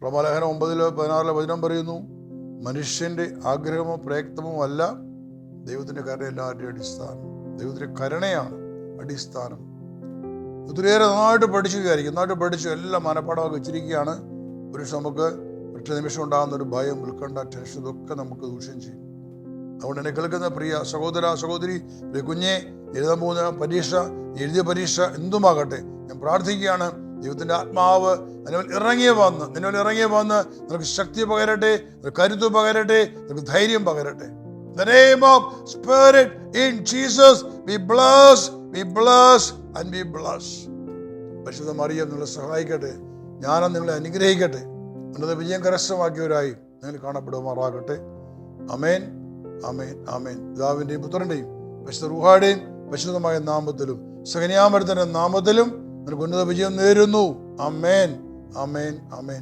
റോമാലേഖനം 9:16 വചനം പറയുന്നു, മനുഷ്യന്റെ ആഗ്രഹമോ പ്രയത്നമോ അല്ല, ദൈവത്തിന്റെ കരുണ എല്ലാവരുടെയും അടിസ്ഥാനം. ദൈവത്തിന്റെ കരുണയാണ് അടിസ്ഥാനം. ഒത്തിരിയേറെ നന്നായിട്ട് പഠിച്ചു വിചാരിക്കും, നന്നായിട്ട് പഠിച്ചു എല്ലാം മനപ്പാടമൊക്കെ വെച്ചിരിക്കുകയാണ്. ഒരു നമുക്ക് ഒറ്റ നിമിഷം ഉണ്ടാകുന്ന ഒരു ഭയം, ഉത്കണ്ഠ, ടെൻഷൻ, ഇതൊക്കെ നമുക്ക് ദൂഷ്യം ചെയ്യും. അതുകൊണ്ട് എന്നെ കേൾക്കുന്ന പ്രിയ സഹോദര സഹോദരി, പ്രിയ കുഞ്ഞെ, എഴുതാൻ പോകുന്ന പരീക്ഷ, എഴുതിയ പരീക്ഷ എന്തുമാകട്ടെ, ഞാൻ പ്രാർത്ഥിക്കുകയാണ് ദൈവത്തിന്റെ ആത്മാവ് നിന്നോട് ഇറങ്ങി വന്ന് നിനക്ക് ശക്തി പകരട്ടെ, നിനക്ക് കരുത്ത് പകരട്ടെ, നിനക്ക് ധൈര്യം പകരട്ടെ. The name of Spirit in Jesus, be blessed, be blessed and be blessed. പരിശുദ്ധ മറിയം നിങ്ങളെ സഹായിക്കട്ടെ, ജ്ഞാനം നിങ്ങളെ അനുഗ്രഹിക്കട്ടെ, ഉന്നത വിജയം കരസ്ഥമാക്കിയവരായി നിങ്ങൾ കാണപ്പെടുമാറാകട്ടെ. അമേൻ, അമേൻ, അമേൻ. പിതാവിന്റെയും പുത്രന്റെയും പരിശുദ്ധ റൂഹായുടെയും പരിശുദ്ധമായ നാമത്തിലും സകന്യാമർത്തന്റെ നാമത്തിലും നിനക്ക് ഉന്നത വിജയം നേരുന്നു. അമേൻ, അമേൻ, അമേൻ.